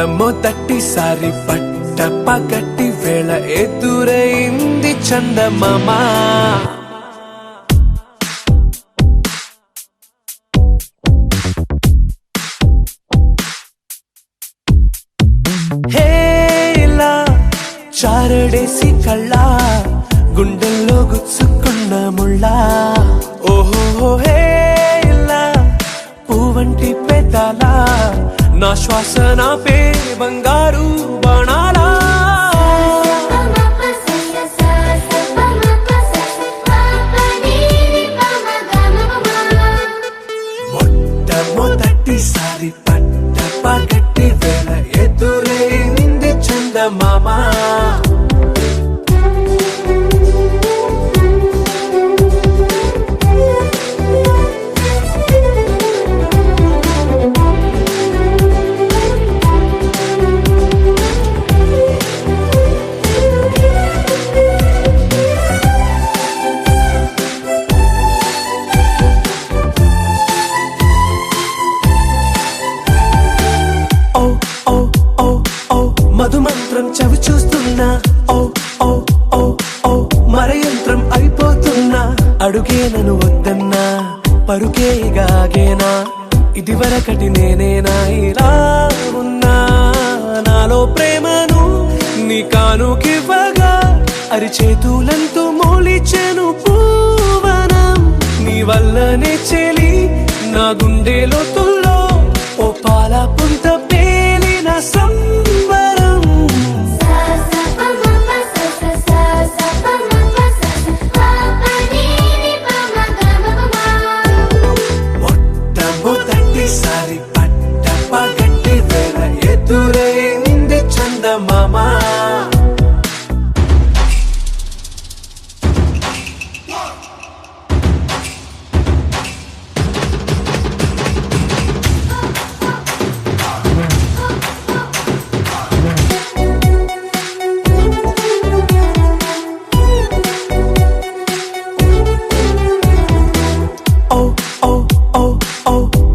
మొట్టమొదటిసారి పట్ట పగటి వేళ ఎదురైంది చందమామ. హేలా చారడేసి కళ్ళ గుండెల్లో గుచ్చుకున్న ముళ్ళ. ఓహో హేలా పువ్వంటి పెదాల నా శ్వాస నాపే బంగారు బాణాలా. మొట్టమొదటిసారి పట్ట పగటి వేళ ఎదురైంది చందమామ. మధుమంత్రం చవి చూస్తున్నా, ఓ ఓ ఓ ఓ మరయంత్రం అయిపోతున్నా. అడుగే నన్ను వద్దన్నా పరుకేగాగేనా, ఇది వరకటి నేనేనా ఇలా ఉన్నా. నాలో ప్రేమను నీ కానుకివ్వగా అరిచేతులంతో మోలిచెను పూవనం. నీ వల్లనే చెలి నా గుండెలో తుల్లో ఓ పాల పుంత పేలిన సంబరం. మొట్టమొదటిసారి పట్ట పగటి వేళ ఎదురైంది చందమామ.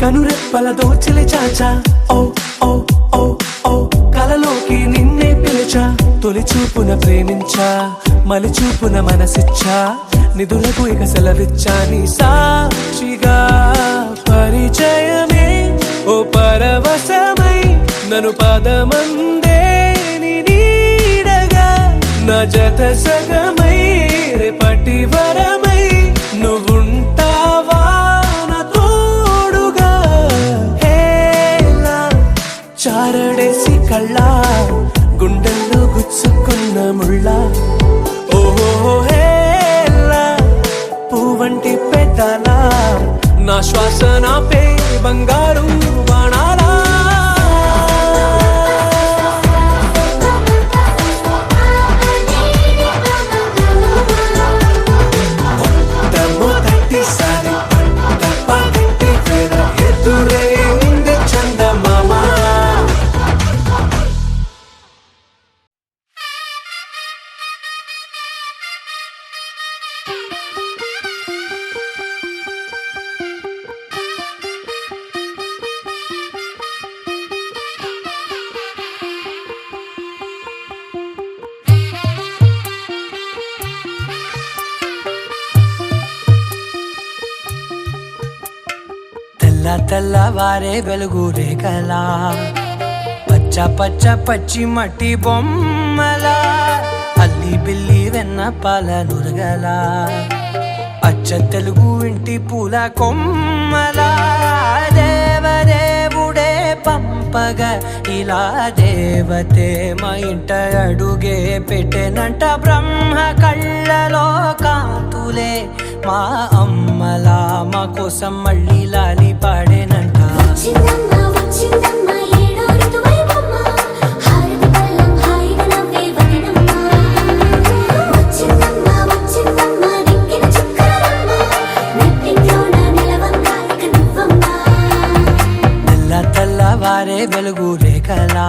కనురెప్పల దోచిలి చాచా, ఓ ఓ ఓ ఓ కలలోకి నిన్నే పిలిచా. తొలి చూపున ప్రేమించా, మలి చూపున మనసిచ్చా. నిధులకు ఇక సెలవిచ్చా నీ సాక్షిగా. పరిచయమే ఓ పరవశమై నన్ను పదమందే నీ నీడగా. నా జత సగమై రేపటి వరమై నువ్వుంటావా నా తోడుగా. హేలా చారడేసి కళ్ళ గుండెల్లో గుచ్చుకున్న ముళ్ళ. ఓహో హేలా పువ్వంటి పెదాల నా శ్వాస నాపే బంగారు బాణాలా. మొట్టమొదటిసారి పట్ట పగటి వేళ ఎదురైంది చందమామ. తెల్లవారే వెలుగు రేఖలా, పచ్చ పచ్చ పచ్చి మట్టి బొమ్మలా. అల్లి బిల్లి వెన్న పాల నురగలా, అచ్చ తెలుగు ఇంటి పూల కొమ్మలా. దేవదేవుడే పంపగా ఇలా దేవతే మా ఇంట అడుగే పెట్టెనంట. బ్రహ్మ కళ్ళలో కాంతులే మా అమ్మలా మా కోసం మళ్ళీ లాలి పాడేనంట. తెల్లవారే వెలుగు రేఖలా,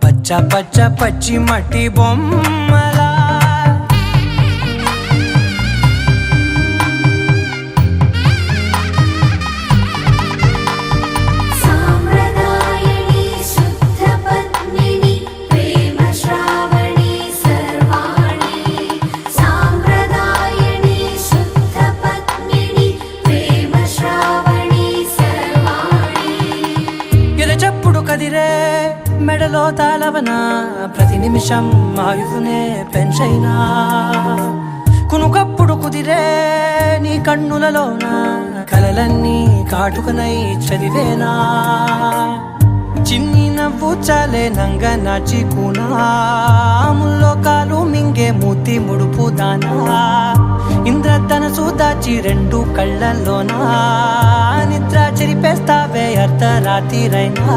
పచ్చ పచ్చ పచ్చి మట్టి బొమ్మలా. సాంప్రదాయని శుద్ధ గుండెల్లో తాళవన ప్రతి నిమిషం ఆయువునే పెంచైనా కునుకప్పుడు కుదిరే నీ కన్నులలోన కలలన్నీ కాటుకనై చదివేనా చిన్ని నవ్వు చాలే నంగ నాచి కూనాముల్లో కాలు మింగే మూతి ముడుపు దానా ఇంద్రధనసు దాచి రెండు కళ్ళల్లోనా నిద్ర చెరిపేస్తావే అర్ధరాత్రిరైనా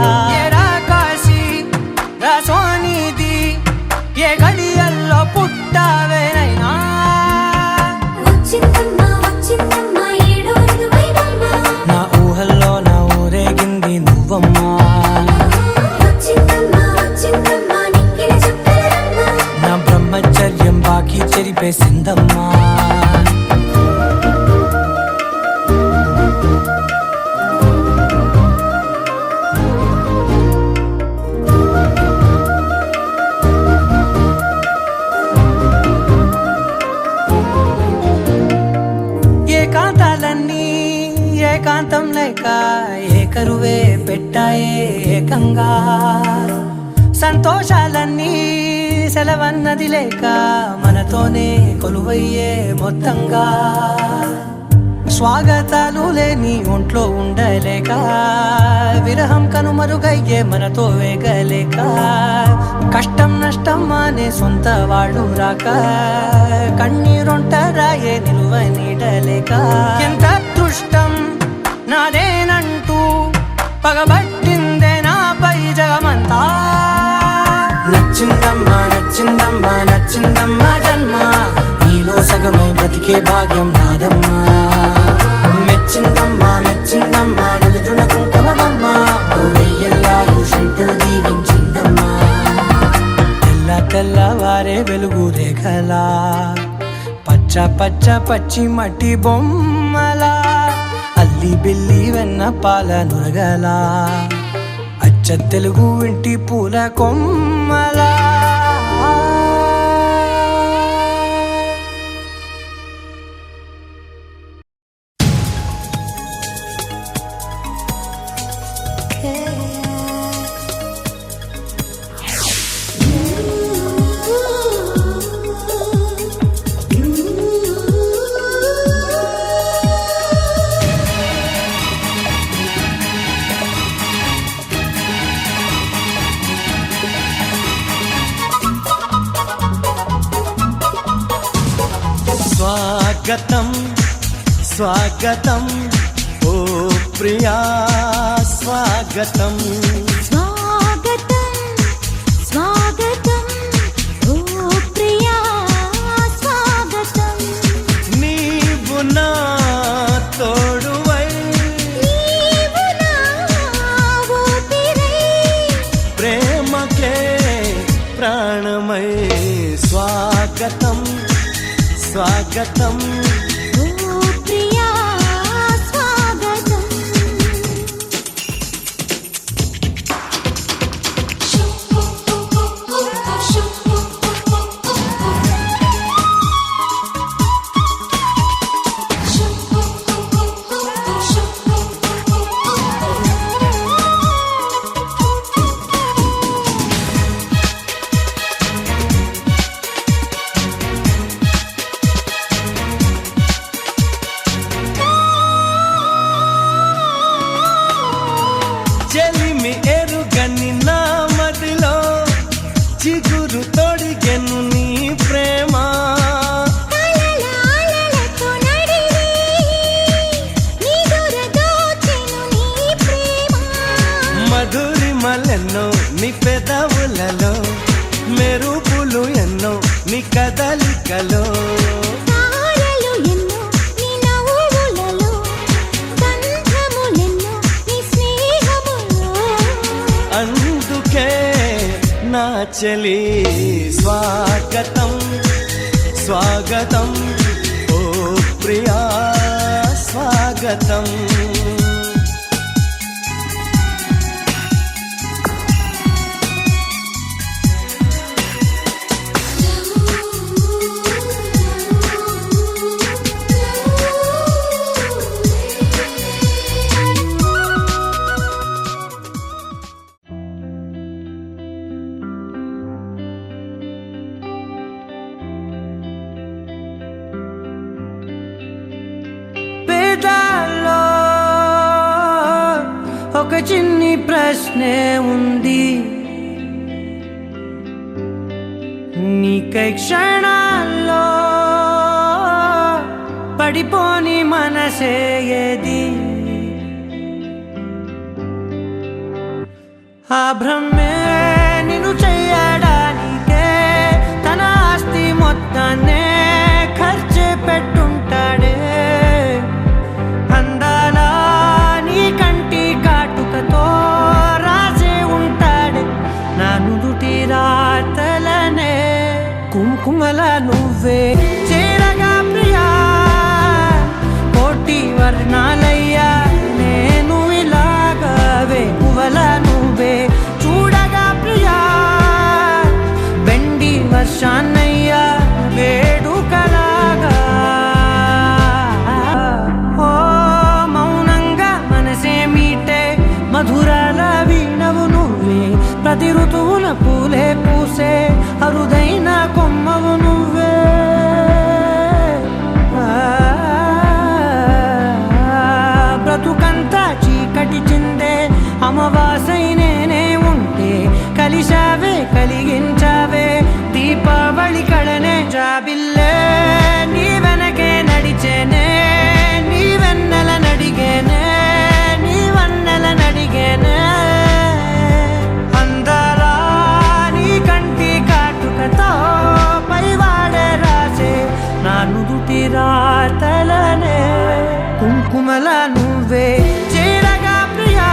ఏరా కాశీ రా సోనిది ఏ గడియల్లో పుట్టావేనైనా నా ఊహల్లో నా ఊరేగింది నువ్వమ్మా నా బ్రహ్మచర్యం బాకీ చెరిపేసిందమ్మా ఏకాంతాలన్నీ ఏకాంతం లేక ఏకరువే పెట్టాయే ఏకంగా సంతోషాలన్నీ సెలవన్నది లేక మనతోనే కొలువయ్యే మొత్తంగా స్వాగతాలు లేని ఒంట్లో ఉండలేక విరహం కనుమరుగయ్యే మనతో వేగలేక కష్టం నష్టం అనే సొంత వాడు రాక కన్నీరొంటరాయే నిలువ నీడలేక ఎంత అదృష్టం నాదేనంటూ పగబట్టిందే నాపై జగమంతా నచ్చిందమ్మా నచ్చిందమ్మా నచ్చిందమ్మా జన్మ నీలో సగమై బ్రతికే భాగ్యం నాదమ్మా మెచ్చిందమ్మా మెచ్చిందమ్మా నిలుతున్న కుంకుమమ్మా వెయ్యల్లాలు శంకరు దీవించిందమ్మా తెల్ల తెల్లవారే వెలుగు రేఖలా పచ్చ పచ్చ పచ్చి మట్టి బొమ్మలా అల్లి బిల్లి వెన్న పాల నురగలా అచ్చ తెలుగు ఇంటి పూల కొమ్మలా స్వాగతం స్వాగతం ఓ ప్రియా స్వాగతం స్వాగతం స్వాగతం ఓ ప్రియా స్వాగతం నీవు నా తోడువై నీవు నా ఊపిరై ప్రేమకే ప్రాణమై స్వాగతం స్వాగతం ఓ ప్రియా స్వాగతం చెలిమి ఎరుగని నా మదిలో చిగురు తొడిగెను నీ ప్రేమ కలలాలలతో నడిరే నిదుర దోచెను నీ ప్రేమ మధురిమలెన్నో నీ పెదవులలో మెరుపులు ఎన్నో నీ కదలికలో తారలు ఎన్నో నీ నవ్వులలో గంధములెన్నో నీ స్నేహములో అందుకే నా చెలి స్వాగతం స్వాగతం ఓ ప్రియా స్వాగతం ఒక చిన్ని ప్రశ్నే ఉంది, నీకై క్షణాల్లో పడిపోని మనసే ఏది? ఆ భ్రమే నిన్ను చెయ్యడానికే తన ఆస్తి మొత్తాన్నే ఖర్చు పెట్టుంటాడే. అందాల నీ కంటి కాటుకతో రాసే ఉంటాడే నా నుదుటి రాతలనే. కుంకుమల నువ్వే చేరగా ప్రియా, కోటి వర్ణాలయ్యా నేను ఇలాగవే. పువ్వల నువ్వే చూడగా ప్రియా, వెండి వర్షాన్నయ్యా వేడుకలాగా. ఓ మౌనంగా మనసే మీటే మధురాల వీణవు నువ్వే, ప్రతి ఋతువుల పూలే పూసే అరుదైన కొమ్మవు నువ్వే. బ్రతుకంతా చీకటి చిందే అమవాసై నేనే ఉంటే, కలిశావే కలిగించావే దీపావళి కళనే. జాబిల్లే నీ వెనకే నడిచేనే, నీ వెన్నెల నడిగేనే, నీ వన్నెల నడిగేనే. అందాలా నీ కంటి కాటుకతో పైవాడే రాసే నా నుదుటి రాతలనే. కుంకుమల నువ్వే చేరగా ప్రియా,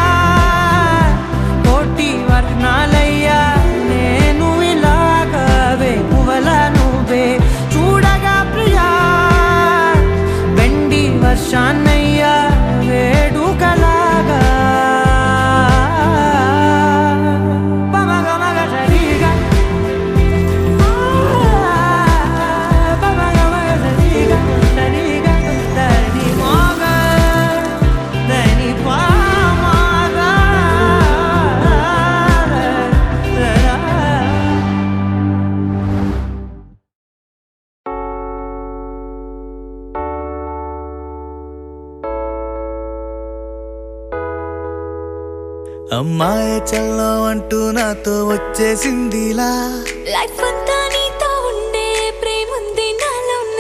కోటి వర్ణాలయ్యా నేను ఇలాగవే. పువ్వల నువ్వే చూడగా ప్రియా, వెండి వర్షాన్నయ్యా వేడుకలాగా. పమగమగ సరిగా, పమగమగ సరిగా సరిగా దని మోగ దని పామగ. అమ్మాయి చల్లో అంటూ నాతో వచ్చేసిందిలా, లైఫ్ అంతా నీతో ఉండే ప్రేముంది నాలోన.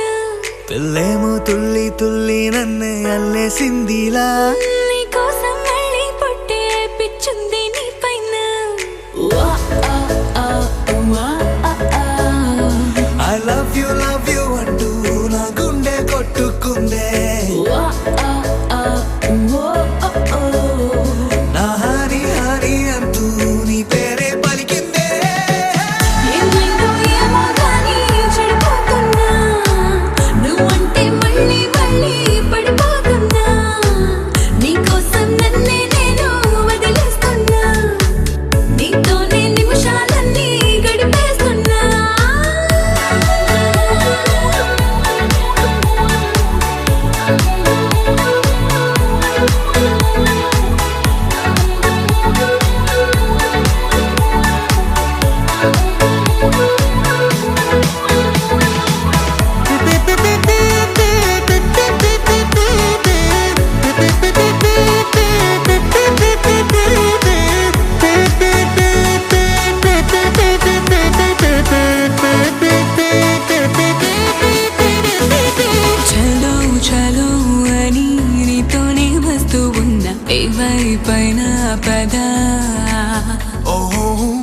పిల్లేమో తుల్లి తుల్లి నన్నే అల్లేసిందిలా. నీ కోసం మళ్ళీ పుట్టే పిచ్చుంది నీ పైన. ఐ లవ్ యు అంటూ నా గుండె కొట్టుకుందే. నా హరి హరి అంటూ నీ పేరే పలికిందే. ఏమైందో ఏమో గానీ చెడిపోతున్నా, నువ్వంటే మళ్ళీ మళ్ళీ పడిపోతున్నా. నీకోసం నన్నే నేను వదిలేస్తున్నా, నీతోనే నిమిషాలన్నీ గడిపేస్తున్నా. చలో చలో అని నీతోనే వస్తూ ఉన్నా, ఏవైపైన పదా.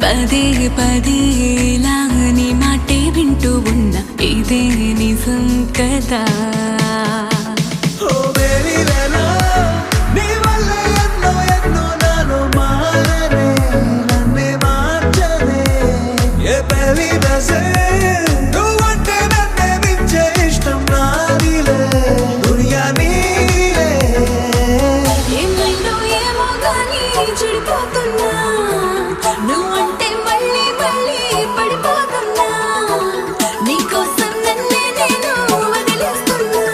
పదే పదే ఇలా నీ మాటే వింటూ ఉన్నా, ఇదే నిజం కదా. ఓ బేబీ వేలో నీ వల్ల ఎన్నో ఎన్నో నాలో మారనే, నన్నే మార్చనే. ఏ బేబీ బసే నువ్వంటే నన్నే మించే ఇష్టం నాదిలే, దునియా నీలే. ఏమైందో ఏమో గానీ చెడిపోతున్నా, నువ్వంటే మళ్ళీ మళ్ళీ పడిపోతున్నా. నీకోసం నన్నే నేను వదిలేస్తున్నా.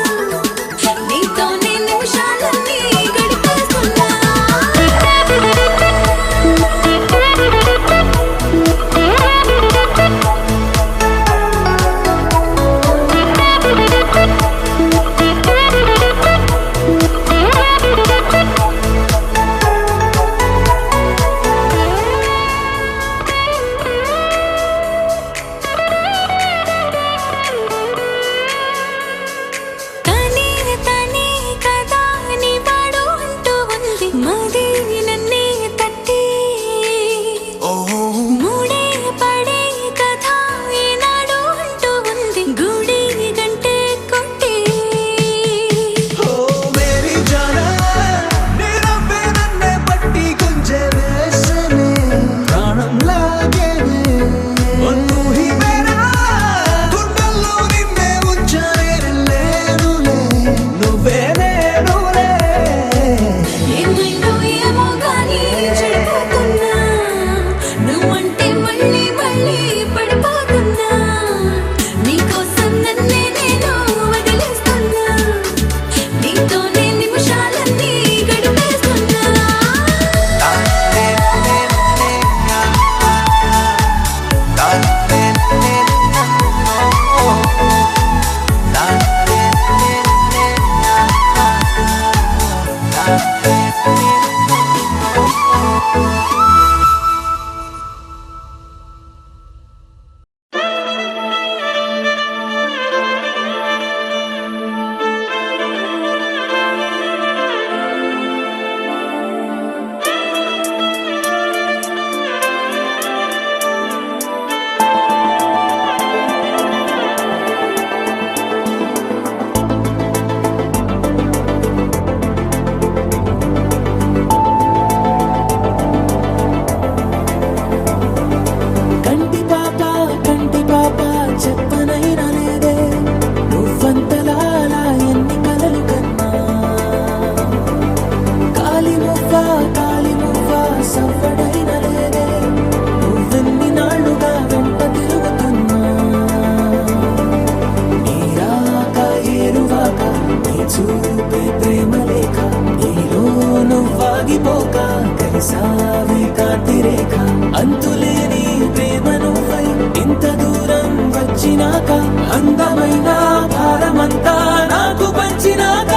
వెలిసావే కాంతిరేఖ అంతులేని ప్రేమ నువ్వై ఇంత దూరం వచ్చినాక అందమైన భారమంతా నాకు పంచినాక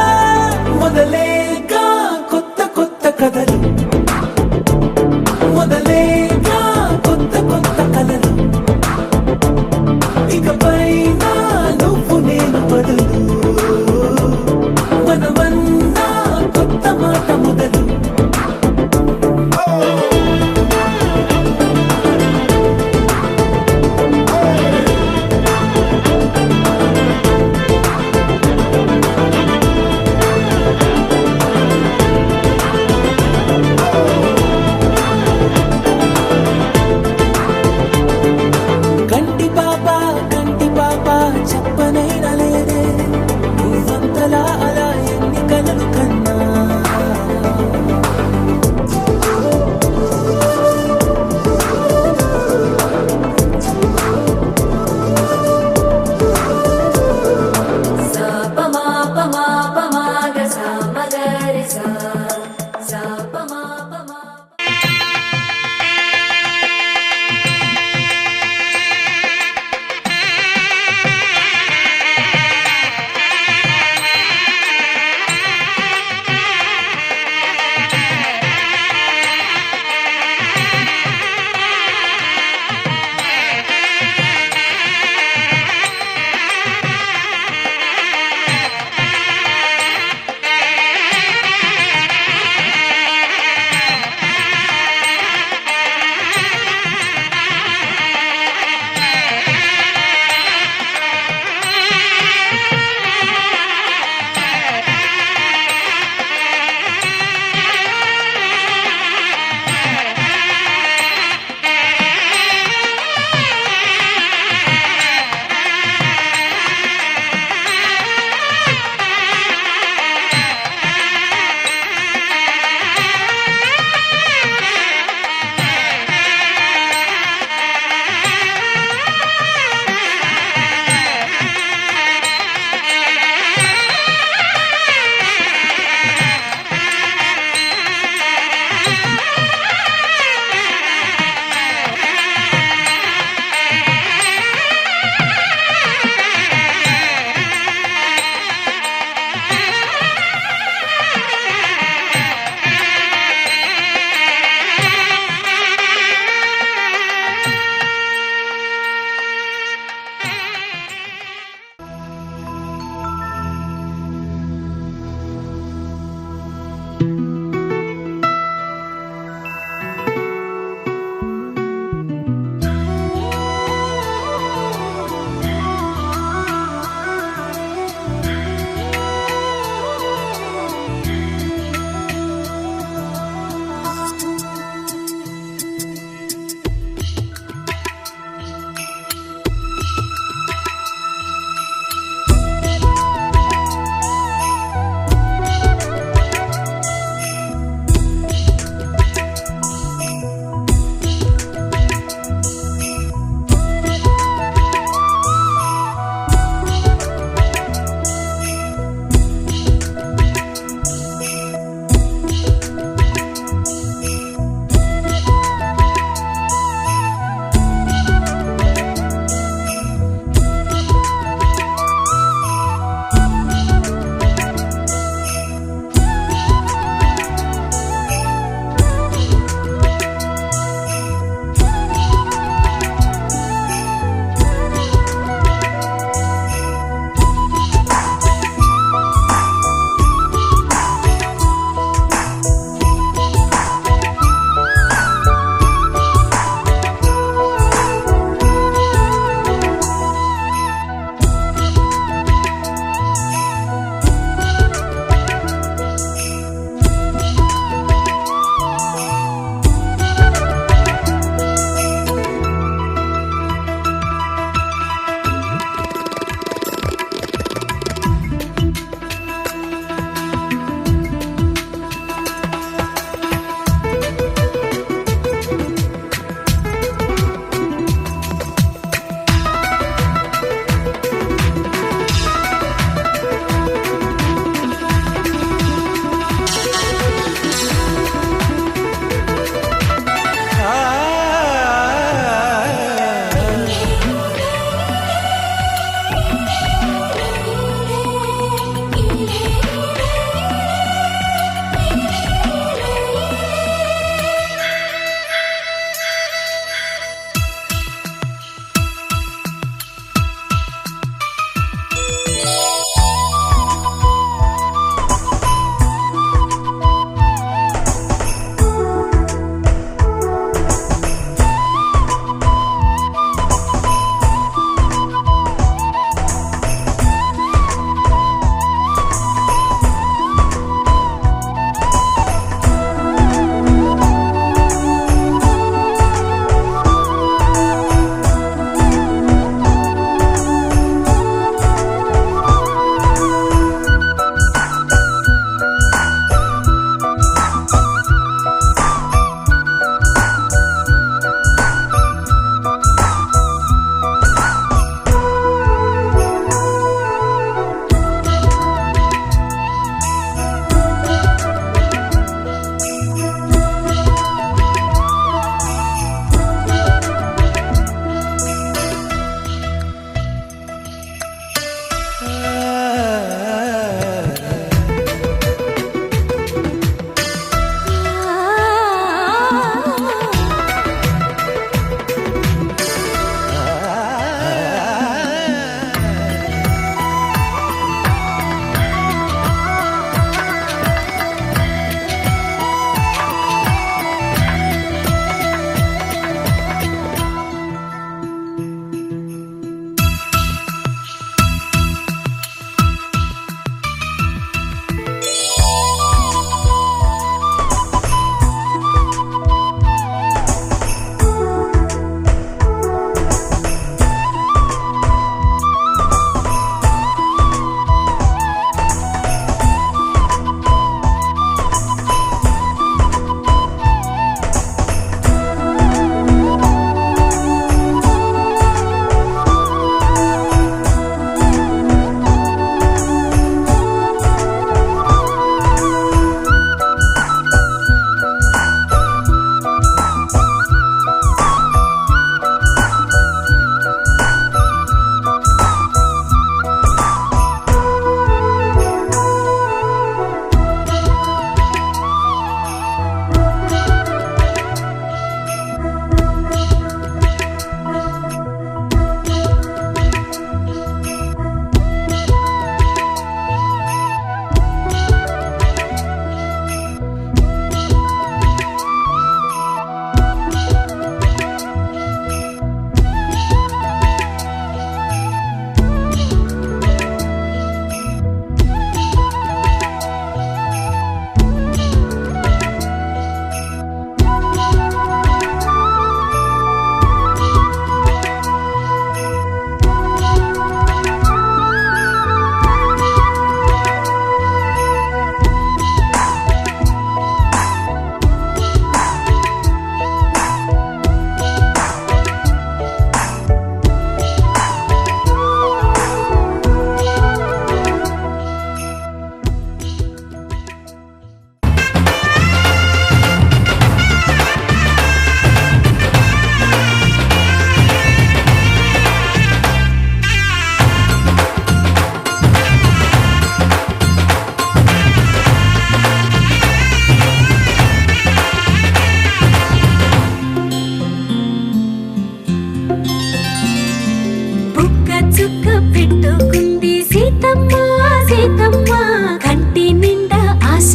మొదలేక కొత్త కొత్త కథలు మొదలేక కొత్త కొత్త కలలు ఇకపై నువ్వు నేను బదులు మనమన్నా కొత్త మాట మొదలు కంటి పాప చెప్పనైనా లేదే నువ్వంతలా అలా ఎన్ని కలలు కన్నా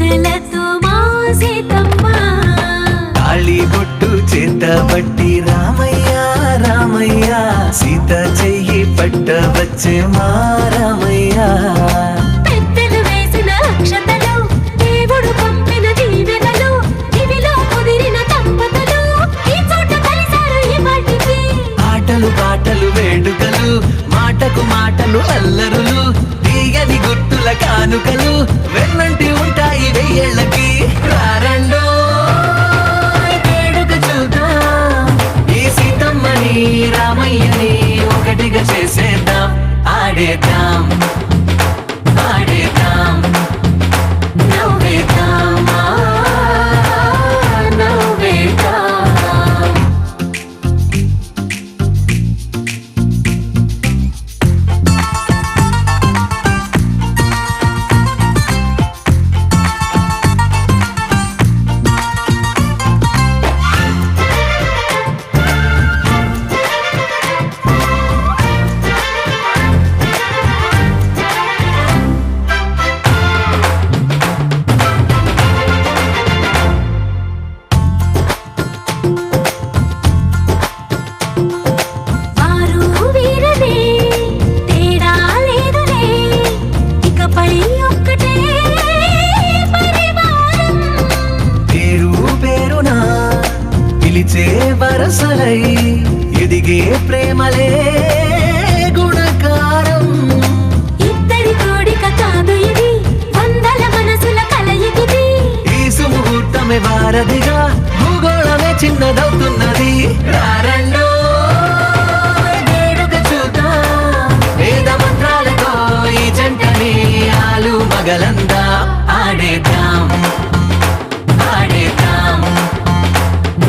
పూజలతో మా సీతమ్మ తాళి బొట్టు చేత బట్టి రామయ్య రామయ్య సీత చెయ్యి పట్ట వచ్చే మా రామయ్య పెద్దలు వేసిన అక్షతలు దేవుడు పంపిన దీవెనలు ఇవిలో కుదిరిన దంపతులు ఈ చోట కలిసారు ఈ పాటికి ఆటలు పాటలు వేడుకలు మాటకు మాటలు అల్లరులు తీయని గుర్తుల కానుకలు వెన్నంటి ఉంటాయి వెయ్యేళ్ళకి రారండో వేడుక చూద్దాం ఈ సీతమ్మని రామయ్యని ఒకటిగా చేసేద్దాం ఆడేద్దాం ఆడేద్దాం నవ్వేద్దాం నవ్వేద్దాం వారు వీరనే తేడా లేదులే ఇకపై ఒక్కటే పరివారం పేరు పేరునా పిలిచే వరసలై ఎదిగే ప్రేమలే గుణకారం ఇద్దరి కోడిక కాదు ఇది వందల మనసుల కలయికిది ఈ సుముహూర్తమే వారధిగా భూగోళమే చిన్నదవుతున్నది రారండో వేడుక చూద్దాం వేద మంత్రాలతో ఈ జంటని ఆలు మగలందా ఆడేద్దాం ఆడేద్దాం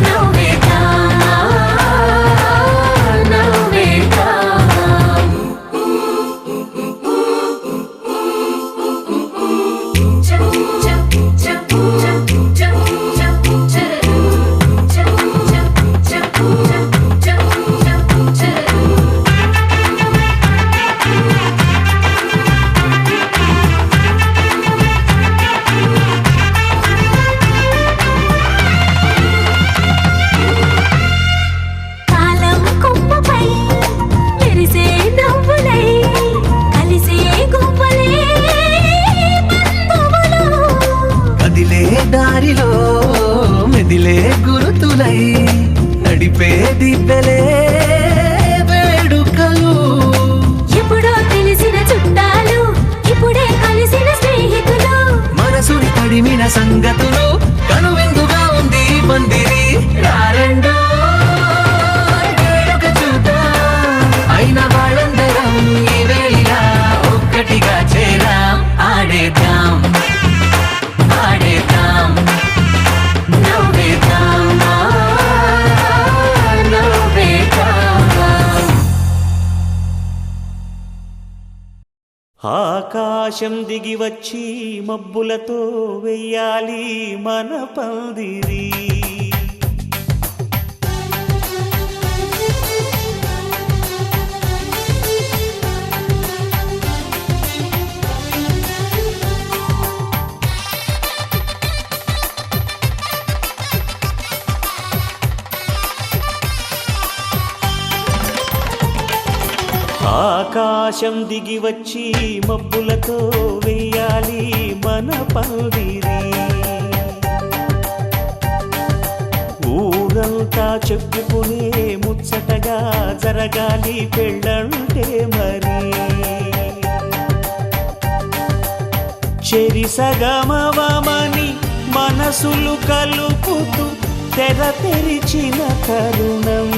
నవ్వేద్దాం నవ్వేద్దాం కాలం కొమ్మపై మెరిసే నవ్వులై కలిసే గువ్వలే బంధువులు కదిలే దారిలో మెదిలే గురుతులై నడిపే దివ్యలే వేడుకలు ఎప్పుడో తెలిసిన చుట్టాలు ఇప్పుడే కలిసిన స్నేహితులు మనసుని తడిమిన సంగతులు కనువిందుగా ఉంది ఈ పందిరి రారండో వేడుక చూద్దాం అయిన వాళ్ళందరం ఈ వేళ ఒక్కటిగా చేరాం ఆడేద్దాం ఆడేద్దాం నవ్వేద్దాం నవ్వేద్దాం ఆకాశం దిగి వచ్చి మబ్బులతో వెయ్యాలి మన పందిరి ఆకాశం దిగి వచ్చి మబ్బులతో వెయ్యాలి మన పందిరి ఊరంతా చెప్పుకునే ముచ్చటగా జరగాలి పెళ్ళంటే మరి చెరిసగమవమని మనసులు కలుపుతూ తెర తెరిచిన తరుణం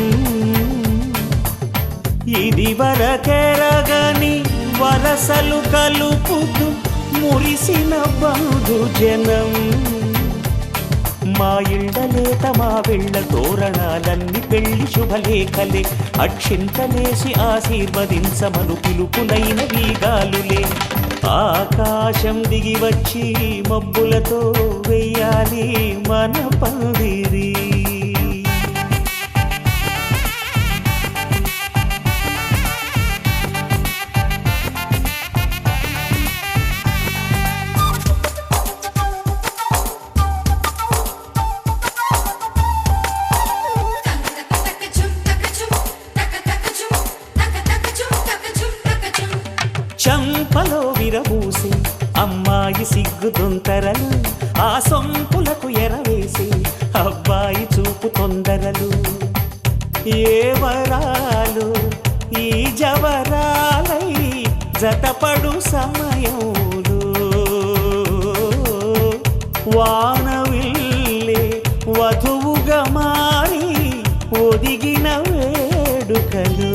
ఇది వరకెరగని వరసలు కలుపుతూ మురిసిన బంధుజనం మా ఇళ్ళలేత మా వెళ్ళ తోరణాలన్నీ పెళ్లి శుభలేఖలే అక్షింతలేసి ఆశీర్వదించమను పిలుపులైన వీగాలులే ఆకాశం దిగి వచ్చి మబ్బులతో వెయ్యాలి మన పందిరి తొంతరలు ఆ సొంపులకు ఎరవేసి అబ్బాయి చూపు తొందరలు ఏ వరాలు ఈ జవరాలై జతపడు సమయంలో వానవిల్లే వధువుగా మారి ఒదిగిన వేడుకలు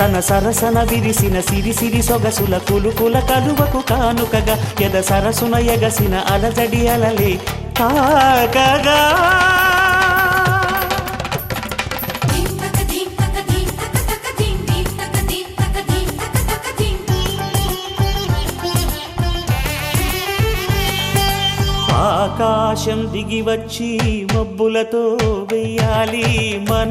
తన సరసన విరిసిన సిరిసిరి సొగసుల కులుకుల కలువకు కానుకగా ఎద సరసున ఎగసిన అలజడి అలలే తాకగా ఆకాశం దిగి వచ్చి మబ్బులతో వెయ్యాలి